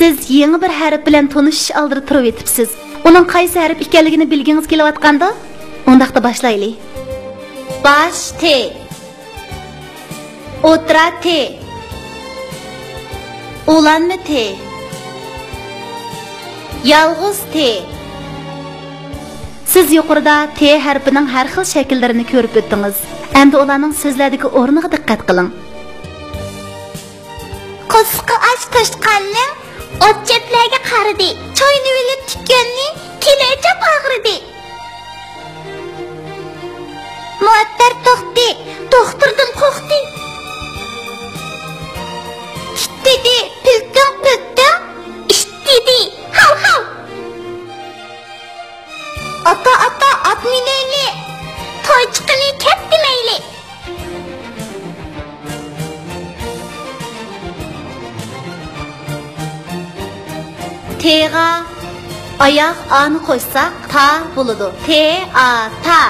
Siz yeni bir harf bilan tanishish oldida turib etibsiz. Uning qaysi harf ekanligini bilgingiz kelayotganda, undaqda boshlaylik. Bosh T. O'tira T. Olanma T. Yalg'iz T. Siz yuqorida T harfining har xil shakllarini ko'rib o'tdingiz. Endi ularning so'zlardagi o'rniga diqqat qiling. Qosqi ash toshqanni o'tchetlarga qaradi. Choyni olib tikkanni kelajab og'ridi. Muattar to'xti, doktordan qo'rqdi. Dedi, pültüm, istedi, hav hav. Ata at mineyli, toy çıkını ketdi meyli. T'ga ayak anı koysak ta buludu. T-A, ta.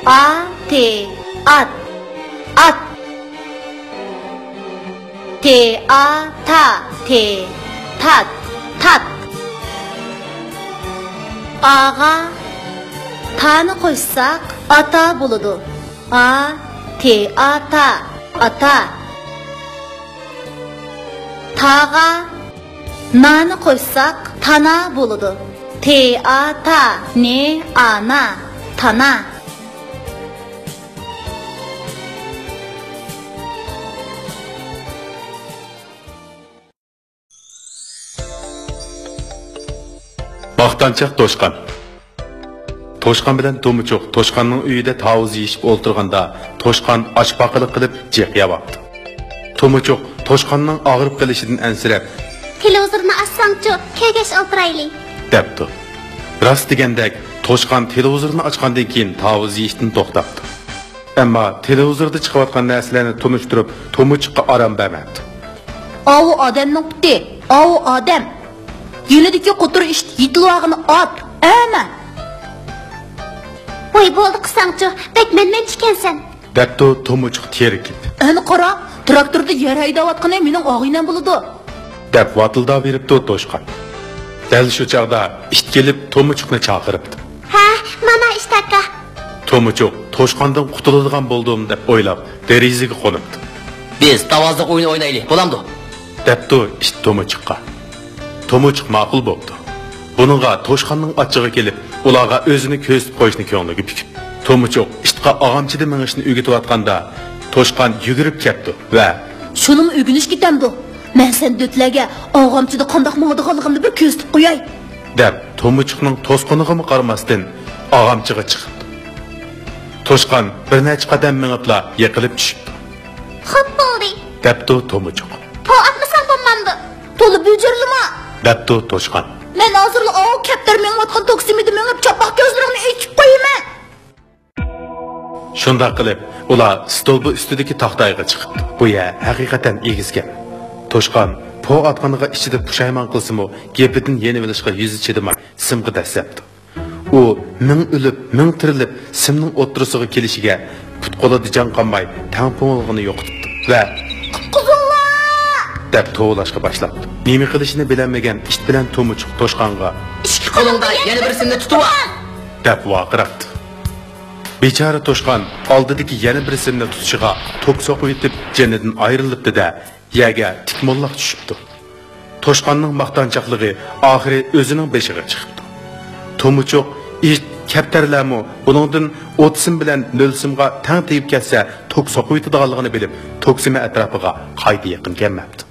A-T, at. T-A-Ta, tat. Ağa ta'ni qo'shsak ata bo'ladi. A-T-A-Ta, ata. Taga nani qo'shsak tana bo'ladi. T-A-Ta, ne, ana, tana. Maqtanchaq to'shqan. To'shqan bilan To'muchoq to'shqanning uyida tavuz yeyishib o'ltirganda to'shqan ochpaqiliq qilib jiq yabapti. To'muchoq to'shqanning og'rib qolishidan ansirab, "Televizorni assangchi, kegash o'tiraylik" debdi. Rost degandek, to'shqan televizorni ochgandan keyin tavuz yeyishdan to'xtabdi. Ammo televizorda chiqayotgan narsalarni tunishtirib, To'muchoqqa orom bermadi. "Avu odamning puti, avu odam. Yelidiki qutur ish yitilog'ini ot, ama." "Voy bo'ldi qisangchi, bek menmen chikansan" debdi To'muchoq terikib. "Ani qara, traktorda yer haydayotgani mening og'inam bo'ladi" deb vatildab beribdi to'shqan. Dal shu chaqda ish kelib To'muchoqni chaqiribdi. "Ha, mana ishtaka." To'muchoq to'shqandan qutuladigan bo'ldim deb o'ylab, derazaga qo'nibdi. "Biz tavozliq o'yin o'ynaylik, bo'lamdi" debdi ish To'muchoqqa. To'muchoq ma'qul bo'ldi. Buningga to'shqanning ochig'i kelib, ularga o'zini ko'zib qo'yishni ko'ngliga pikib. To'muchoq ishqa og'amchida mingishni o'rgatayotganda to'shqan yugurib ketdi va "Shuning o'rganish ketamdi. Men sen dötlarga og'amchida qandoq mo'dig'anligimni bir ko'zib qo'yay" deb To'muchoqning to'sqiniga qaramasdan og'amchiga chiqdi. To'shqan bir necha qadam mingibla yiqilib tushibdi. "Xo'p bo'ldi" debdi To'muchoq. "Po atmasang bo'lmamdi" "To'li bujirlima" debdi to'shqan. "Men hozir o kaptar menotgan toksimida menib chapoq ko'zlarimni ochib qo'yaman" Shunda qilib, ular stolbi ustidagi taxtayga chiqibdi. Bu ya haqiqatan egizgan. To'shqan po atqaniga ichida pushaymon qilsa-mu, gepidan yeni bilishga yuzi chidamay simga dasabdi. U ming o'lib, ming tirilib, simning o'ttirisiga kelishiga put qo'lida jon qolmay, tang po'ng'ilg'ini yo'qotdi va "Quzullar!" deb tovlashga boshladi. Nima qilishini bilmagan ish bilan To'muchoq to'shqanga "Ikki qo'lingda yana birisini tutib ol" deb vaqirabdi. Bechora to'shqan oldidagi yana bir simni tutishiga tok soqib yetib janidan ayrilibdi-da, yerga tikmollaq tushibdi. To'shqanning maqtanchaqligi oxiri o'zining beshiga chiqibdi. To'muchoq ish kaptarlarmi buningdan o'tsim bilan nolsimga tang tegib ketsa tok soqib yetadiganligini bilib, toksimi atrofiga qayta yaqin kelmabdi.